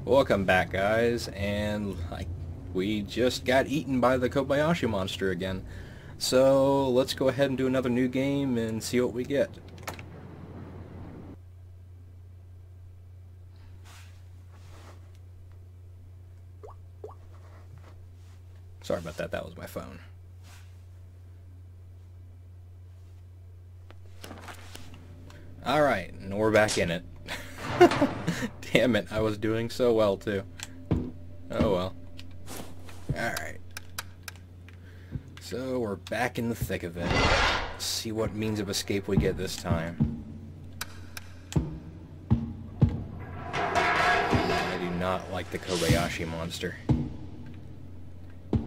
Welcome back, guys, and we just got eaten by the Kobayashi monster again. So let's go ahead and do another new game and see what we get. Sorry about that, that was my phone. Alright, and we're back in it. Damn it, I was doing so well too. Oh well. Alright. So we're back in the thick of it. Let's see what means of escape we get this time. I do not like the Kobayashi monster.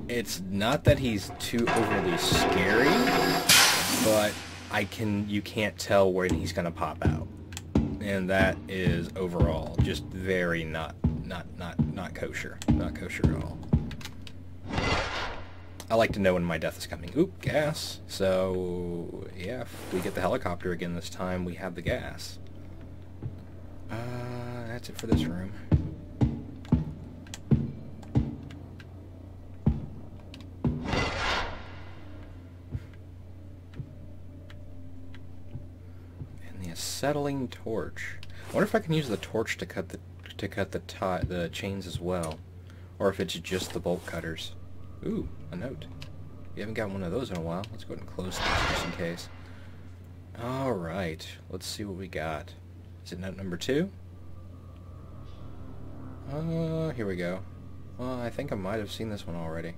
It's not that he's too overly scary, but you can't tell when he's gonna pop out. And that is overall just very not kosher. Not kosher at all. I like to know when my death is coming. Oop, gas. So yeah, if we get the helicopter again this time, we have the gas. That's it for this room. Acetylene torch. I wonder if I can use the torch to cut the chains as well, or if it's just the bolt cutters. Ooh, a note. We haven't got one of those in a while. Let's go ahead and close this just in case. All right, let's see what we got. Is it note number 2? Here we go. Well, I think I might have seen this one already.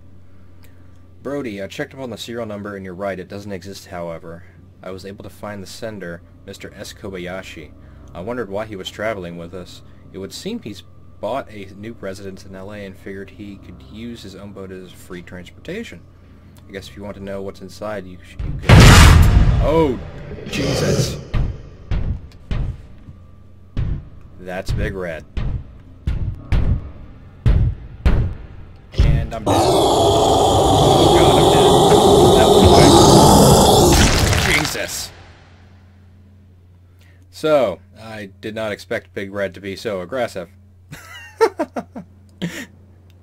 Brody, I checked up on the serial number and you're right, it doesn't exist, however. I was able to find the sender, Mr. S. Kobayashi. I wondered why he was traveling with us. It would seem he's bought a new residence in LA and figured he could use his own boat as free transportation. I guess if you want to know what's inside, you could... Oh, Jesus. That's Big Red. And I'm dead. Oh, God, I'm dead. That was quick. Jesus. So, I did not expect Big Red to be so aggressive.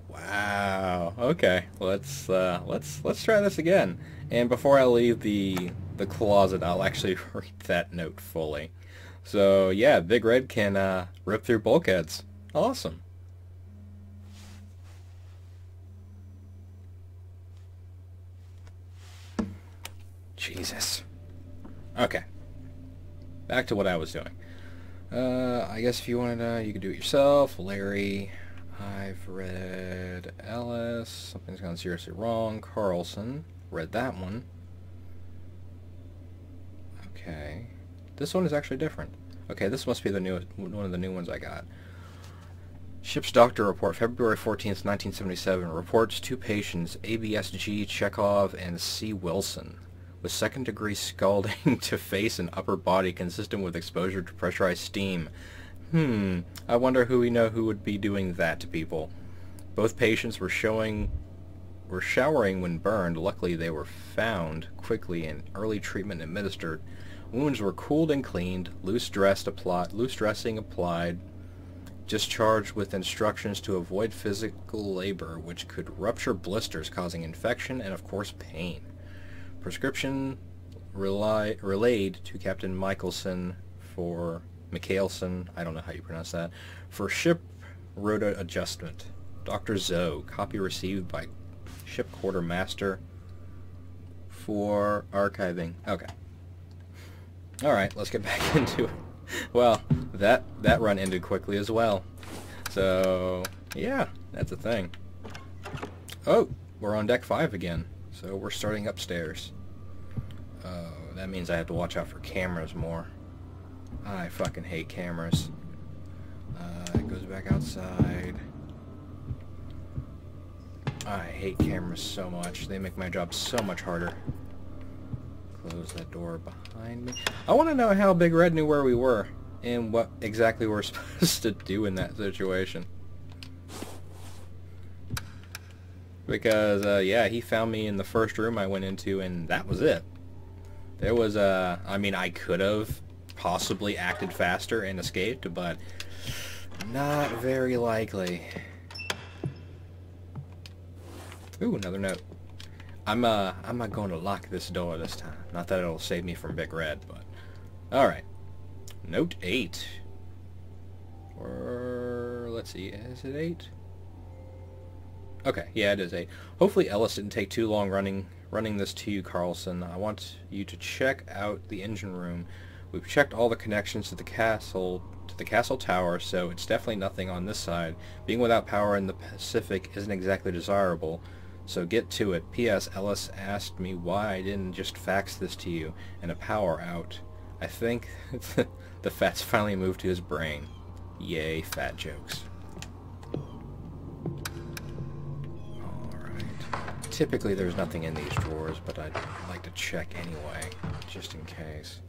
Wow. Okay, let's try this again. And before I leave the closet, I'll actually read that note fully. So yeah, Big Red can rip through bulkheads. Awesome. Jesus. Okay. Back to what I was doing. I guess if you wanted to, you could do it yourself. Larry, I've read Ellis, something's gone seriously wrong. Carlson, read that one. Okay. This one is actually different. Okay, this must be the newest, one of the new ones I got. Ship's doctor report, February 14th, 1977. Reports 2 patients, ABSG Chekhov and C. Wilson, with second-degree scalding to face and upper body consistent with exposure to pressurized steam. I wonder who would be doing that to people. Both patients were showering when burned. Luckily, they were found quickly and early treatment administered. Wounds were cooled and cleaned, loose dressing applied, discharged with instructions to avoid physical labor, which could rupture blisters, causing infection and, of course, pain. Prescription relayed to Captain Michelson, I don't know how you pronounce that, for ship rota adjustment. Dr. Zoe, copy received by ship quartermaster for archiving. Okay. Alright, let's get back into it. Well, that run ended quickly as well. So, yeah, that's a thing. Oh, we're on deck 5 again. So we're starting upstairs. That means I have to watch out for cameras more. I fucking hate cameras. It goes back outside. I hate cameras so much. They make my job so much harder. Close that door behind me. I want to know how Big Red knew where we were and what exactly we're supposed to do in that situation. Because, yeah, he found me in the first room I went into, and that was it. There was, I mean, I could have possibly acted faster and escaped, but Not very likely. Ooh, another note. I'm not going to lock this door this time. Not that it'll save me from Big Red, but... Alright. Note 8. Or... let's see, is it 8? Okay, yeah, it is 8. Hopefully Ellis didn't take too long running this to you, Carlson. I want you to check out the engine room. We've checked all the connections to the castle tower, so it's definitely nothing on this side. Being without power in the Pacific isn't exactly desirable, so get to it. P.S. Ellis asked me why I didn't just fax this to you, and a power out. I think the fat's finally moved to his brain. Yay, fat jokes. Alright. Typically there's nothing in these drawers, but I'd like to check anyway, just in case.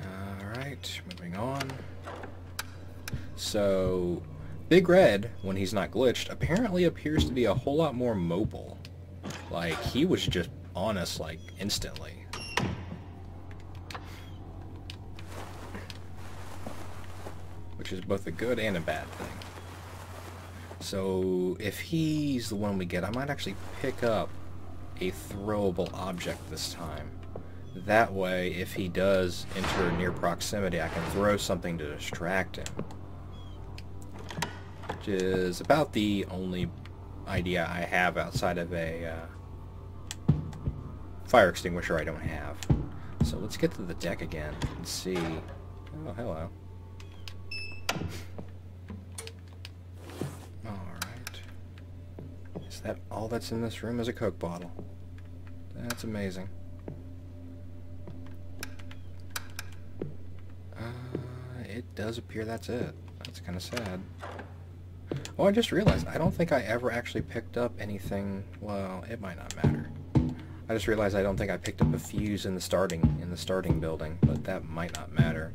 Alright, moving on. So, Big Red, when he's not glitched, apparently appears to be a whole lot more mobile. Like, he was just on us, like, instantly. Which is both a good and a bad thing. So, if he's the one we get, I might actually pick up a throwable object this time. That way, if he does enter near proximity, I can throw something to distract him. Which is about the only idea I have outside of a fire extinguisher I don't have. So let's get to the deck again and see... Oh, hello. Alright. Is that all that's in this room is a Coke bottle? That's amazing. It does appear that's it. That's kind of sad. Oh, I just realized, I don't think I ever actually picked up anything... Well, it might not matter. I just realized I don't think I picked up a fuse in the starting building, but that might not matter.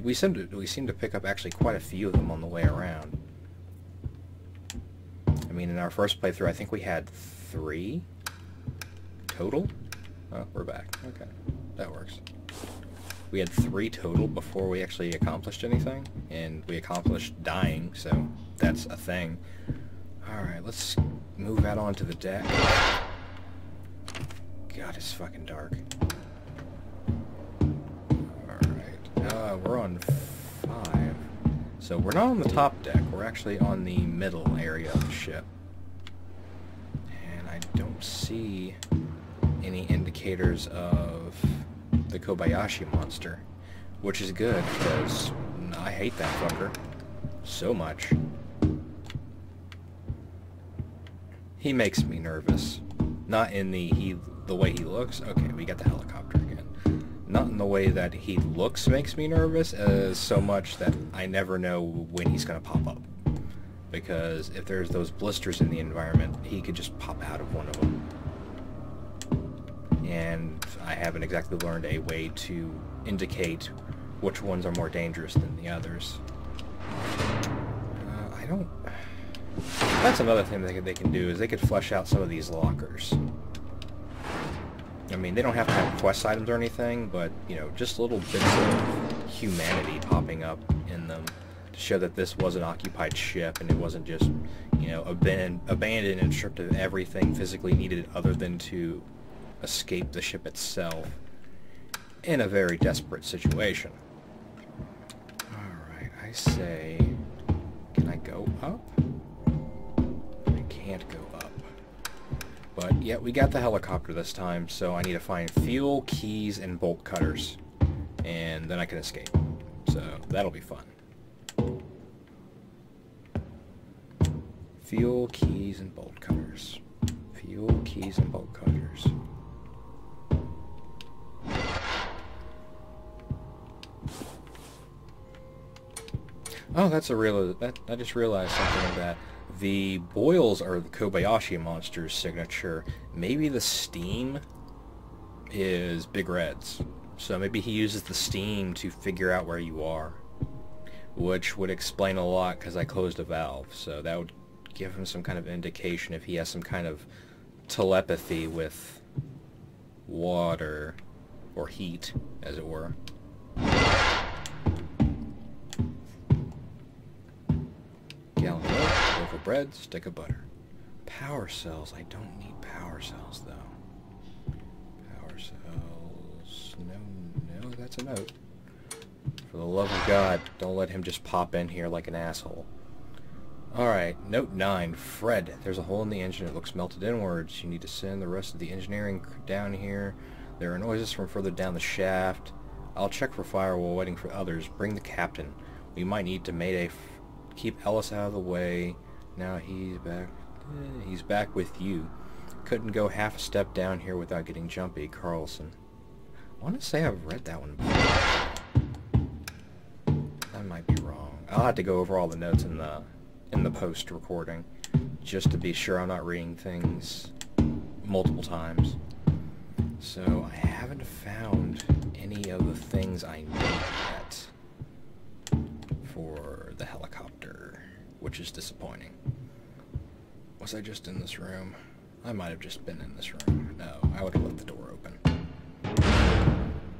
We seem to pick up actually quite a few of them on the way around. I mean, in our first playthrough, I think we had 3 total. Oh, we're back. Okay, that works. We had 3 total before we actually accomplished anything, and we accomplished dying, so that's a thing. Alright, let's move out onto the deck. God, it's fucking dark. Alright, we're on 5. So we're not on the top deck, we're actually on the middle area of the ship. And I don't see any indicators of the Kobayashi monster, which is good because I hate that fucker so much. He makes me nervous. Not in the way he looks. Okay, we got the helicopter again. Not in the way that he looks makes me nervous, as so much that I never know when he's gonna pop up. Because if there's those blisters in the environment, he could just pop out of one of them. And I haven't exactly learned a way to indicate which ones are more dangerous than the others. I don't... That's another thing that they can do, is they could flesh out some of these lockers. I mean, they don't have to have quest items or anything, but, you know, just little bits of humanity popping up in them to show that this was an occupied ship and it wasn't just, you know, abandoned and stripped of everything physically needed other than to escape the ship itself in a very desperate situation. Alright, I say... Can I go up? I can't go up. But, yeah, we got the helicopter this time, so I need to find fuel, keys, and bolt cutters. And then I can escape. So, that'll be fun. Fuel, keys, and bolt cutters. Fuel, keys, and bolt cutters. Oh, that's a real... I just realized something of that. The boils are the Kobayashi monster's signature. Maybe the steam is Big Red's. So maybe he uses the steam to figure out where you are. Which would explain a lot because I closed a valve. So that would give him some kind of indication if he has some kind of telepathy with water or heat, as it were. of bread, stick of butter. Power cells. I don't need power cells, though. Power cells. No, that's a note. For the love of God, don't let him just pop in here like an asshole. Alright, note 9. Fred. There's a hole in the engine. It looks melted inwards. You need to send the rest of the engineering down here. There are noises from further down the shaft. I'll check for fire while waiting for others. Bring the captain. We might need to mayday. Keep Ellis out of the way. Now he's back. He's back with you. Couldn't go half a step down here without getting jumpy. Carlson. I want to say I've read that one before. I might be wrong. I'll have to go over all the notes in the post recording just to be sure I'm not reading things multiple times. So I haven't found any of the things I need yet for the helicopter, which is disappointing. Was I just in this room? I might have just been in this room. No, I would have left the door open.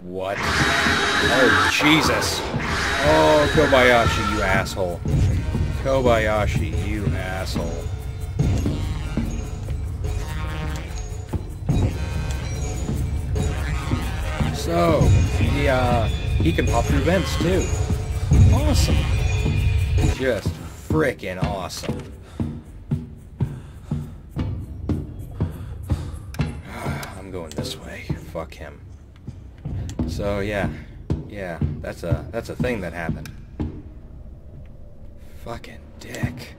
What? Oh, Jesus! Oh, Kobayashi, you asshole. Kobayashi, you asshole. So, he can pop through vents, too. Awesome. Just frickin' awesome. I'm going this way. Fuck him. So, yeah, that's a thing that happened. Fucking dick.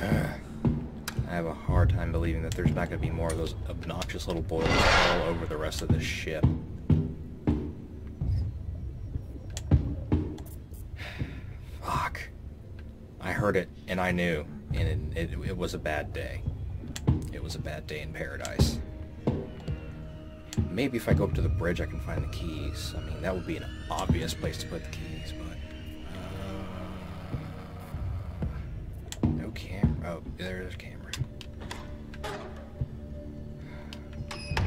I have a hard time believing that there's not going to be more of those obnoxious little boils all over the rest of this ship. Fuck. I heard it, and I knew, and it was a bad day. It was a bad day in paradise. Maybe if I go up to the bridge I can find the keys. I mean, that would be an obvious place to put the keys, but... no camera. Oh, there's a camera.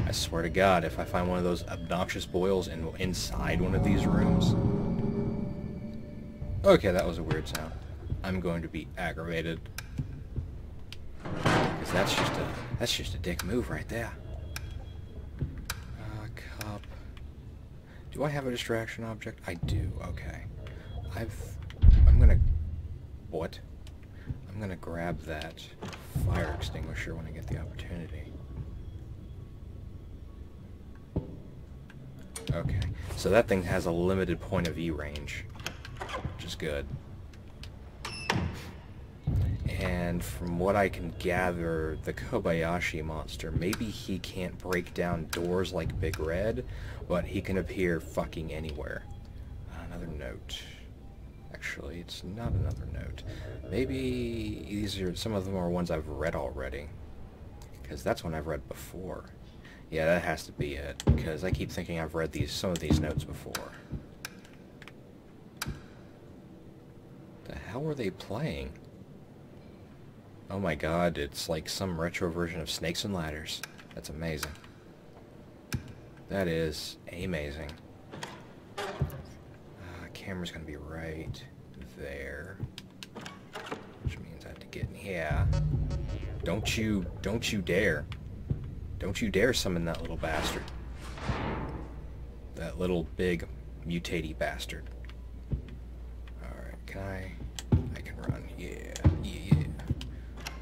I swear to God, if I find one of those obnoxious boils inside one of these rooms... Okay, that was a weird sound. I'm going to be aggravated. Because that's just a dick move right there. Cup. Do I have a distraction object? I do, okay. I'm gonna... What? I'm gonna grab that fire extinguisher when I get the opportunity. Okay, so that thing has a limited point of view range, which is good. And from what I can gather, the Kobayashi monster, maybe he can't break down doors like Big Red, but he can appear fucking anywhere. Another note. Actually, it's not another note. Maybe these are, some of them are ones I've read already. Because that's one I've read before. Yeah, that has to be it, because I keep thinking I've read some of these notes before. The hell were they playing? Oh my God, it's like some retro version of Snakes and Ladders. That's amazing. That is amazing. Camera's gonna be right there. Which means I have to get in here. Don't you dare. Don't you dare summon that little bastard. That little big mutaty bastard. Alright, can I can run. Yeah.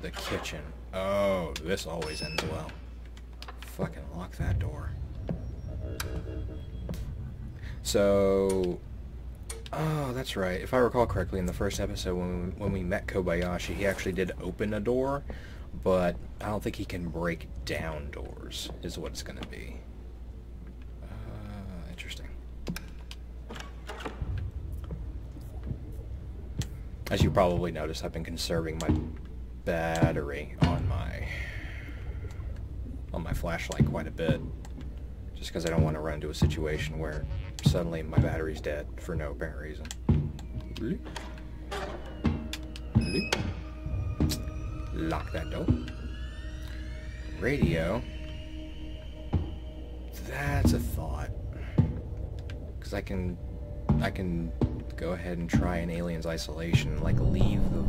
The kitchen. Oh, this always ends well. Fucking lock that door. So, oh, that's right. If I recall correctly, in the first episode when we met Kobayashi, he actually did open a door, but I don't think he can break down doors, is what it's going to be. Interesting. As you probably noticed, I've been conserving my battery on my flashlight quite a bit, just because I don't want to run into a situation where suddenly my battery's dead for no apparent reason. Lock that door. Radio. That's a thought. Because I can go ahead and try an alien's isolation, like leave the...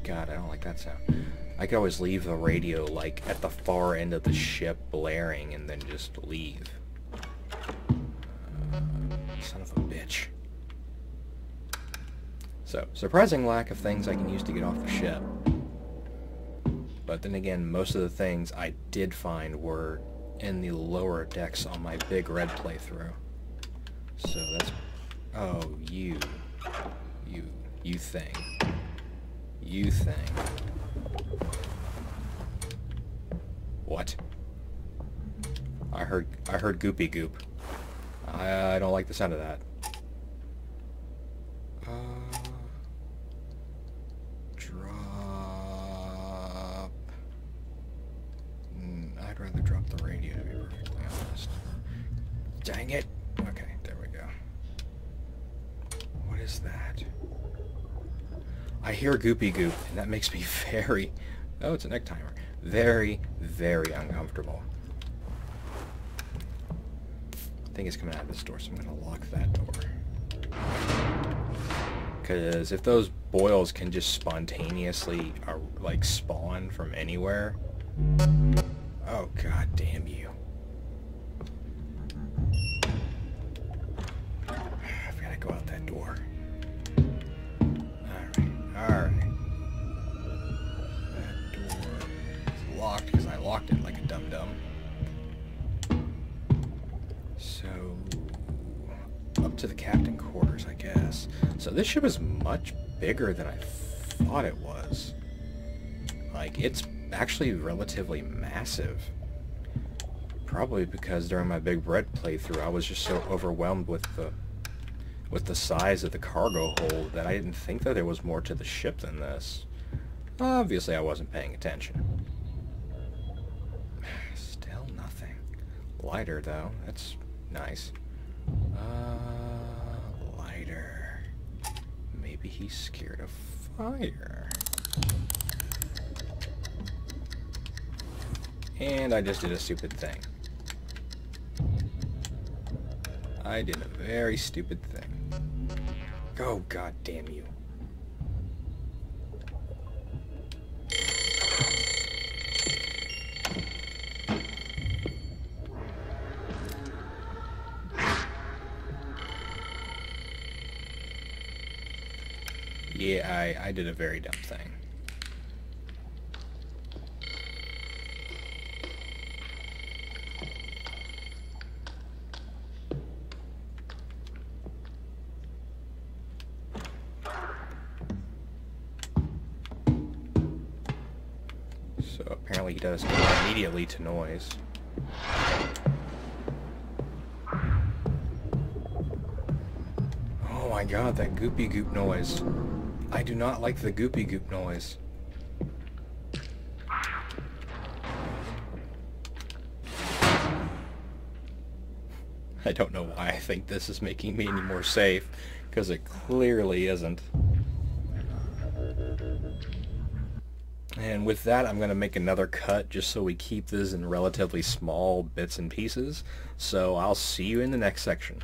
God, I don't like that sound. I could always leave the radio, like, at the far end of the ship blaring and then just leave. Son of a bitch. So, surprising lack of things I can use to get off the ship. But then again, most of the things I did find were in the lower decks on my Big Red playthrough. So that's... Oh, you thing. You thing. What? I heard goopy goop. I don't like the sound of that. Drop... I'd rather drop the radio, to be perfectly honest. Dang it! Okay, there we go. What is that? I hear goopy goop, and that makes me very... Oh, it's a neck timer. Very, very uncomfortable. I think it's coming out of this door, so I'm going to lock that door. Because if those boils can just spontaneously, like, spawn from anywhere... Oh, god damn you. I've got to go out that door. Alright. That door is locked because I locked it like a dum-dum. So, up to the captain quarters, I guess. So this ship is much bigger than I thought it was. Like, it's actually relatively massive. Probably because during my Big Red playthrough I was just so overwhelmed with the size of the cargo hold that I didn't think that there was more to the ship than this. Obviously I wasn't paying attention. Still nothing. Lighter though, that's nice. Lighter. Maybe he's scared of fire. And I just did a stupid thing. I did a very stupid thing. Oh, god damn you. Yeah, I did a very dumb thing. So apparently he does go immediately to noise. Oh my god, that goopy goop noise. I do not like the goopy goop noise. I don't know why I think this is making me any more safe, because it clearly isn't. And with that, I'm going to make another cut just so we keep this in relatively small bits and pieces. So I'll see you in the next section.